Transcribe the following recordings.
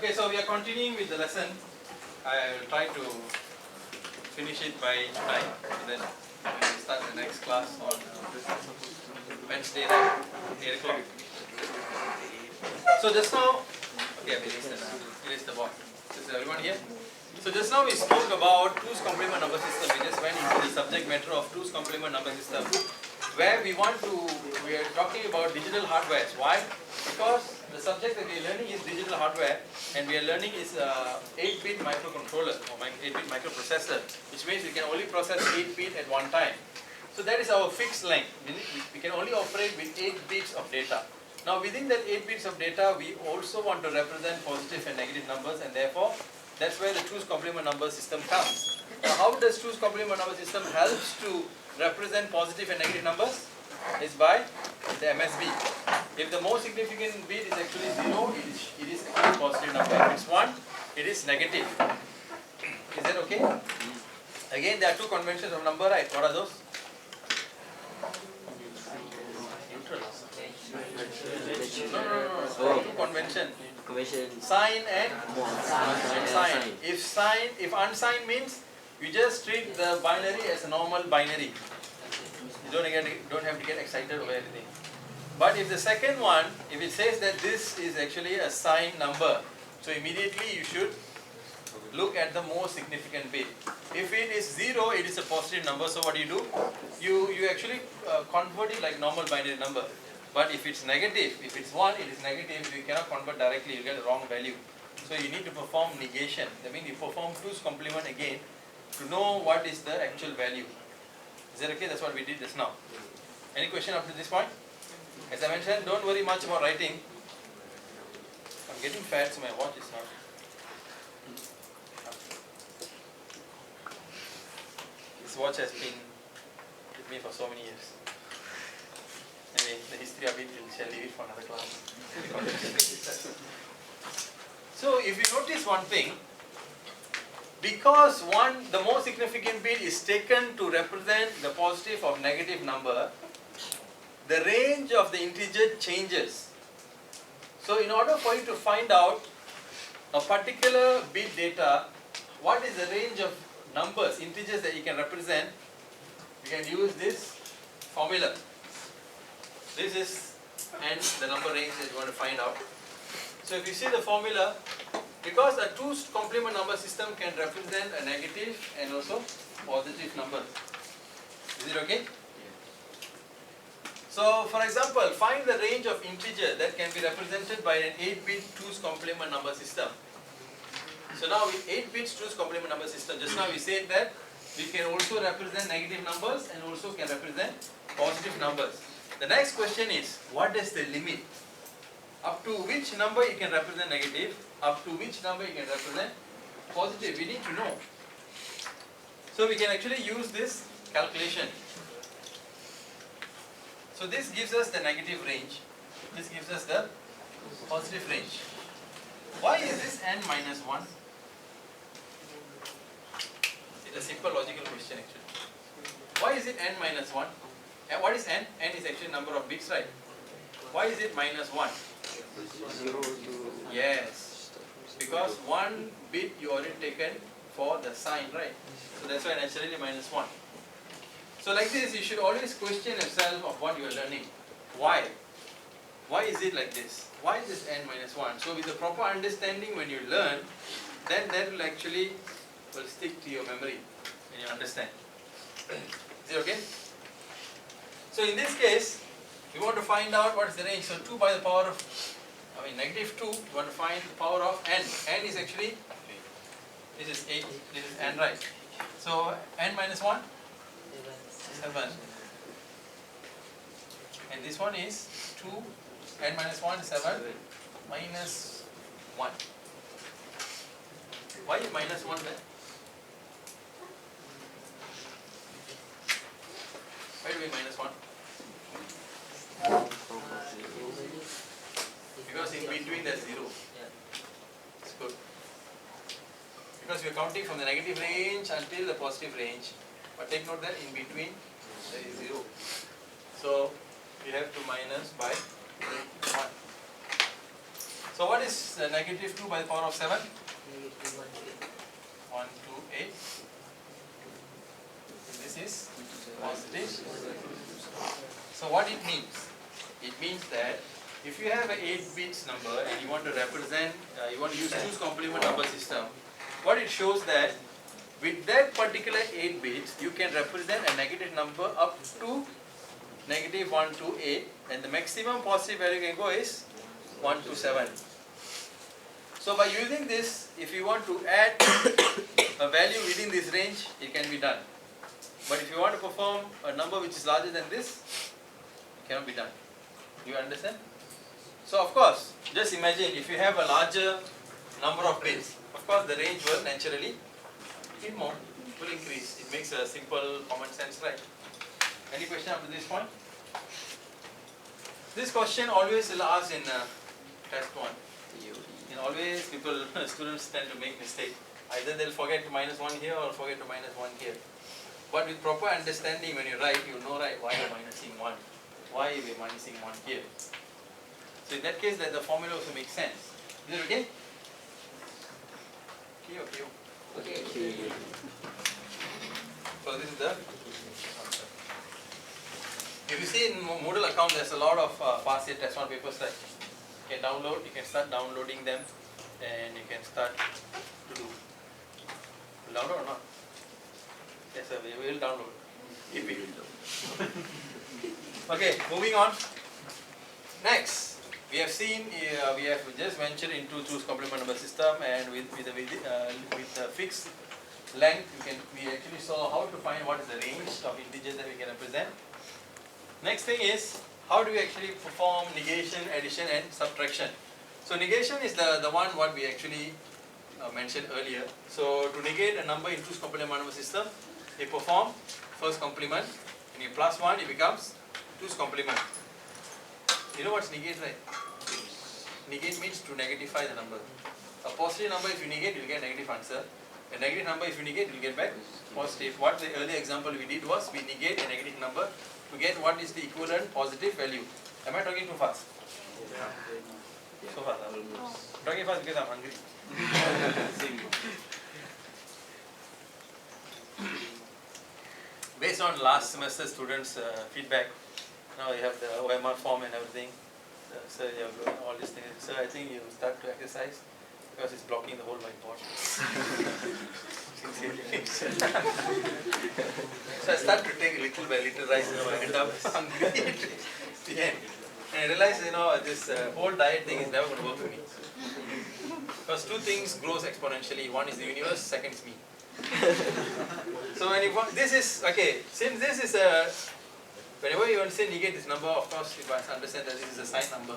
Okay, so we are continuing with the lesson. I will try to finish it by tonight, and then we will start the next class on Wednesday night, 8 o'clock. So just now, okay, erase the board. Is everyone here? So just now we spoke about 2's complement number system. We just went into the subject matter of 2's complement number system, where we are talking about digital hardware. Why? Because the subject that we are learning is digital hardware, and we are learning is 8-bit microcontroller or 8-bit microprocessor, which means we can only process 8 bit at one time. So that is our fixed length. We can only operate with 8 bits of data. Now within that 8 bits of data, we also want to represent positive and negative numbers, and therefore that's where the 2's complement number system comes. Now how does 2's complement number system helps to represent positive and negative numbers? Is by the MSB. If the most significant bit is actually 0, it is actually a positive number. If it's 1, it is negative. Is that okay? Again, there are 2 conventions of number, right? What are those? No. 2 conventions. Sign and unsigned. If unsigned means you just treat the binary as a normal binary. You don't have to get excited over anything. But if the second one, if it says that this is actually a signed number, so immediately you should look at the most significant bit. If it is 0, it is a positive number. So what do? You actually convert it like normal binary number. But if it's negative, if it's 1, it is negative. You cannot convert directly. You get the wrong value. So you need to perform negation. That means you perform 2's complement again to know what is the actual value. Is that okay? That's what we did just now. Any question up to this point? As I mentioned, don't worry much about writing. I'm getting fat, so my watch is not. This watch has been with me for so many years. Anyway, the history of it, we shall leave it for another class. So, if you notice one thing, because the most significant bit is taken to represent the positive or negative number, the range of the integer changes. So in order for you to find out a particular bit data, what is the range of numbers, integers that you can represent, you can use this formula. This is and the number range that you want to find out. So if you see the formula, because a 2's complement number system can represent a negative and also positive number. Is it okay? So for example, find the range of integer that can be represented by an 8-bit 2's complement number system. So now with 8 bits 2's complement number system, just now we said that we can also represent negative numbers and also can represent positive numbers. The next question is, what is the limit? Up to which number you can represent negative, up to which number you can represent positive, we need to know. So we can actually use this calculation. So this gives us the negative range, this gives us the positive range. Why is this n minus 1? It's a simple logical question actually. Why is it n minus 1? And what is n? N is actually number of bits, right? Why is it minus 1? Yes, because 1 bit you already taken for the sign, right? So that's why naturally minus 1. So like this, you should always question yourself of what you are learning. Why? Why is it like this? Why is this n minus 1? So with the proper understanding when you learn, then that will actually stick to your memory when you understand. Is it okay? So in this case, we want to find out what is the range. So 2 by the power of, negative 2, we want to find the power of n. N is actually, this is 8, this is n, right? So n minus 1? 7. And this one is 2, n minus 1 is 7, minus 1. Why is minus 1 there? Why do we minus 1? Because in between there's 0. It's good. Because we are counting from the negative range until the positive range. But take note that in between there is 0. So we have to minus by 1. So what is negative 2 by the power of 7? Negative 1, 2, 8. This is positive. So what it means? It means that if you have an 8 bits number and you want to represent, you want to use 2's complement number system, what it shows that with that particular 8 bits, you can represent a negative number up to negative 1 to 8, and the maximum positive value can go is 1 to 7. So by using this, if you want to add a value within this range, it can be done. But if you want to perform a number which is larger than this, it cannot be done. Do you understand? So of course, just imagine if you have a larger number of bits, of course the range will naturally be more, will increase. It makes a simple common sense, right? Any question up to this point? This question always will ask in test 1. And always people, students tend to make mistake. Either they'll forget to minus 1 here or forget to minus 1 here. But with proper understanding, when you write, you know right why you're minusing 1. Why we're minusing 1 here. So in that case, that the formula also makes sense. Is it okay? Okay. Okay. So this is the. If you see in Moodle account, there's a lot of past year test 1 papers, right? You can download, you can start downloading them, and you can start to do. Download or not? Yes, sir, we will download. Keep it. Okay, moving on. Next, we have seen, we have just ventured into 2's complement number system, and with the fixed length, we actually saw how to find what is the range of integers that we can represent. Next thing is, how do we actually perform negation, addition and subtraction? So negation is the one what we actually mentioned earlier. So to negate a number in 2's complement number system, you perform first complement, and you plus 1, it becomes 2's complement. You know what's negate, right? Negate means to negatify the number. A positive number, if you negate, you will get a negative answer. A negative number, if you negate, you will get back positive. What the earlier example we did was, we negate a negative number to get what is the equivalent positive value. Am I talking too fast? So fast. I'm talking fast because I'm hungry. Based on last semester students' feedback, now you have the OMR form and everything. So you have all these things. So I think you start to exercise because it's blocking the whole whiteboard. So I start to take little by little rice, I end up hungry at the end. And I realize, this whole diet thing is never going to work for me. Because two things grows exponentially. One is the universe, second is me. So when you want, this is, okay, since this is a, whenever you want to say negate this number, of course you must understand that this is a sign number.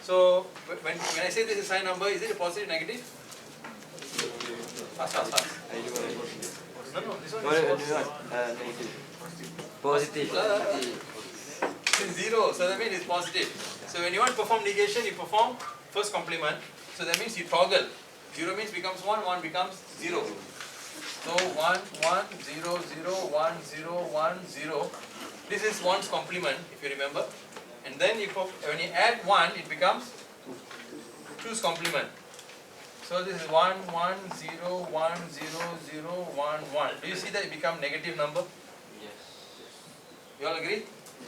So when I say this is a sign number, is it a positive or negative? Fast. No, this one is positive. This is 0, so that means it's positive. So when you want to perform negation, you perform first complement. So that means you toggle. 0 means becomes 1, 1 becomes 0. So 1, 1, 0, 0, 1, 0, 1, 0. This is 1's complement, if you remember. And then when you add 1, it becomes 2's complement. So this is 1, 1, 0, 1, 0, 0, 1, 1. Do you see that it become negative number? Yes. You all agree?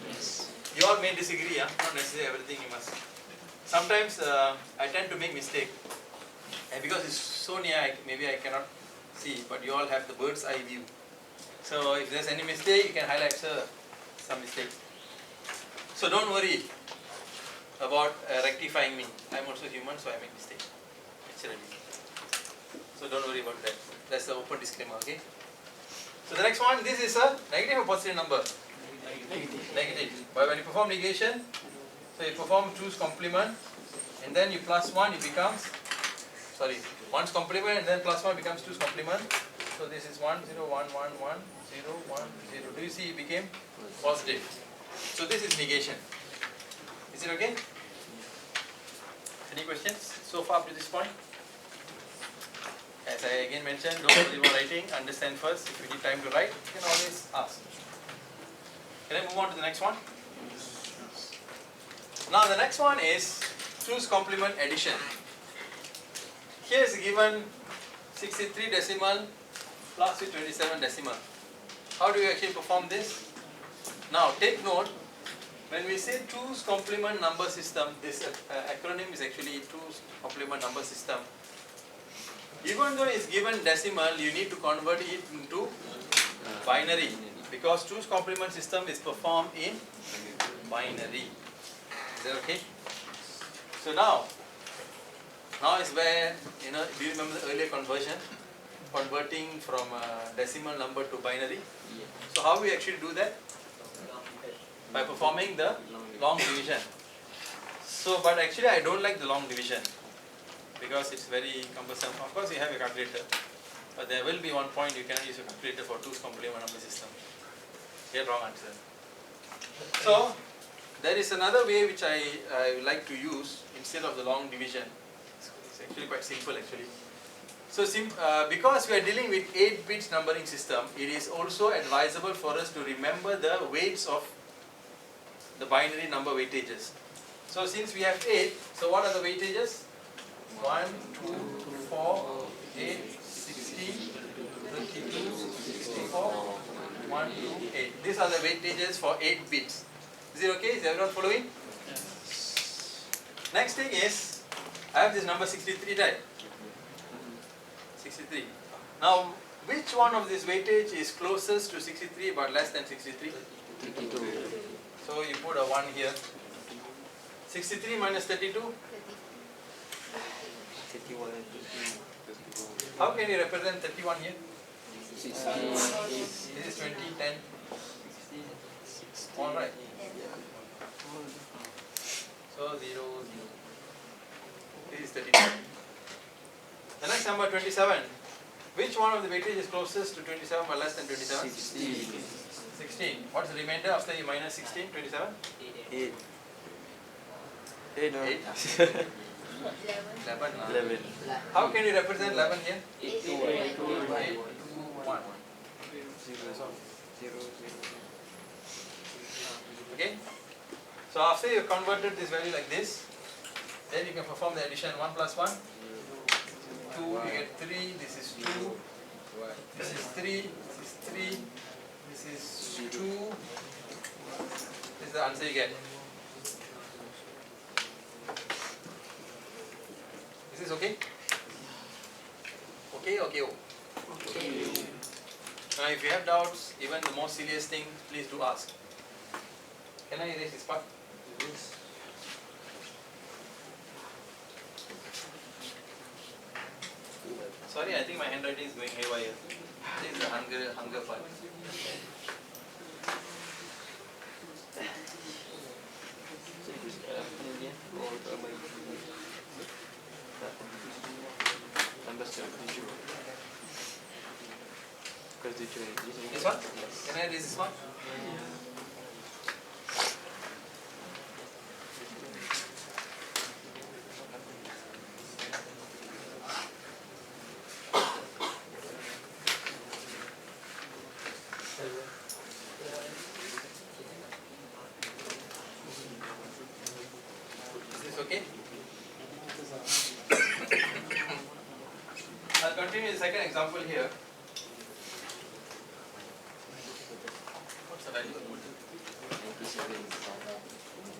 Yes. You all may disagree, not necessarily everything you must. Sometimes I tend to make mistake. And because it's so near, maybe I cannot see, but you all have the bird's eye view. So if there's any mistake, you can highlight, sir, some mistake. So don't worry about rectifying me. I'm also human, so I make mistake. Naturally. So don't worry about that. That's the open disclaimer, okay? So the next one, this is a negative or positive number? Negative. But when you perform negation, so you perform 2's complement, and then you plus 1, it becomes, 1's complement, and then plus 1 becomes 2's complement. So this is 1, 0, 1, 1, 1, 0, 1, 0. Do you see it became positive? So this is negation. Is it okay? Any questions so far up to this point? As I again mentioned, don't worry about writing, understand first. If you need time to write, you can always ask. Can I move on to the next one? Now the next one is two's complement addition. Here is given 63 decimal plus with 27 decimal. How do you actually perform this? Now take note, when we say two's complement number system, this acronym is actually two's complement number system. Even though it's given decimal, you need to convert it into binary, because two's complement system is performed in binary. Is that okay? So now is where, do you remember the earlier conversion? Converting from decimal number to binary. So how we actually do that? By performing the long division. So, but actually I don't like the long division because it's very cumbersome. Of course you have a calculator, but there will be one point you cannot use a calculator for two's complement number system. Get wrong answer. So there is another way which I like to use instead of the long division. It's actually quite simple actually. So because we are dealing with 8 bits numbering system, it is also advisable for us to remember the weights of the binary number weightages. So since we have 8, so what are the weightages? 1, 2, 4, 8, 16, 32, 64, 1, 2, 8. These are the weightages for 8 bits. Is it okay? Is everyone following? Yes. Next thing is, I have this number 63 right? 63. Now, which one of this weightage is closest to 63 but less than 63? 32. So you put a 1 here. 63 minus 32? 31. How can you represent 31 here? 16. This is 20, 10. Alright. So 0, 0. This is 32. The next number 27. Which one of the weightage is closest to 27 but less than 27? 16. 16. What's the remainder after you minus 16? 27? 8. 8. 8. 11. 11. How can you represent 11 here? 8, 2, 8, 2, 1. 0. Okay? So after you have converted this value like this, then you can perform the addition 1 plus 1. 2, you get 3, this is 2, this is 3, this is 3, this is 2, this is the answer you get. Is this okay? Okay, okay. Now if you have doubts, even the most silliest thing, please do ask. Can I erase this part? Yes. Sorry, I think my handwriting is going haywire. This is the hunger part. This one? Can I erase this one? Okay? I'll continue the second example here. What's the value?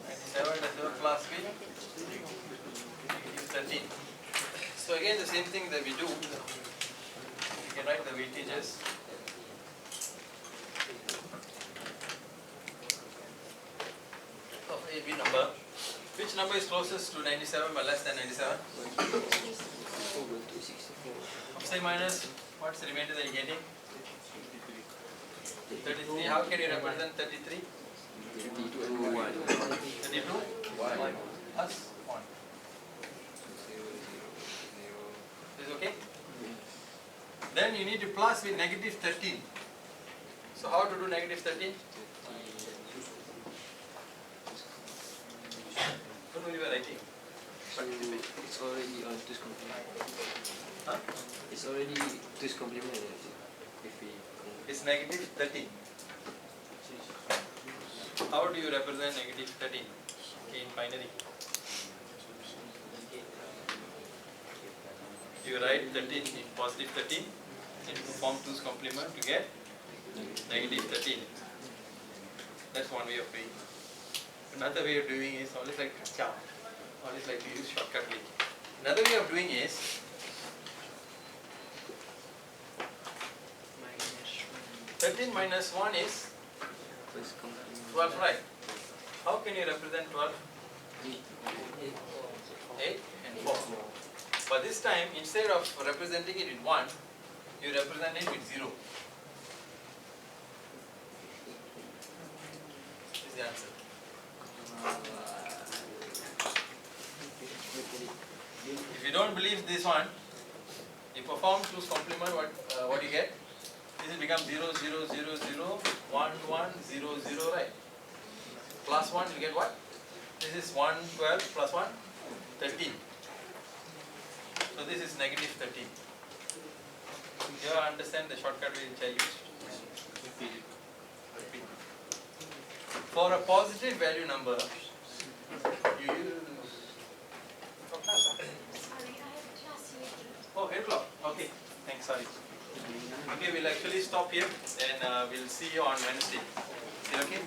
97 decimal class B, 13. So again the same thing that we do. You can write the weightages. Of a B number. Which number is closest to 97 but less than 97? Upside minus, what's the remainder that you're getting? 33. How can you represent 33? 32, 1. 32? 1 plus 1. Is it okay? Then you need to plus with negative 13. So how to do negative 13? What were you writing? So it's already on two's complement. Huh? It's already two's complement if we It's negative 13. How do you represent negative 13 in binary? you write 13 in positive 13 and form 2's complement to get negative 13. That's one way of doing it. Another way of doing is always like kacha, always like to use shortcut way. Another way of doing is minus 13 minus 1 is first complement. 12, right? How can you represent 12? 8 and 4. But this time, instead of representing it with 1, you represent it with 0. This is the answer. If you don't believe this one, you perform 2's complement, what do you get? This will become 0, 0, 0, 0, 1, 1, 0, 0, right? Plus 1, you get what? This is 1, 12, plus 1, 13. So this is negative 13. You understand the shortcut which I used? Repeat. For a positive value number, you use... Sorry, I have class later. Oh, 8 o'clock. Okay. Thanks, sorry. Okay, we'll actually stop here and we'll see you on Wednesday. Is it okay?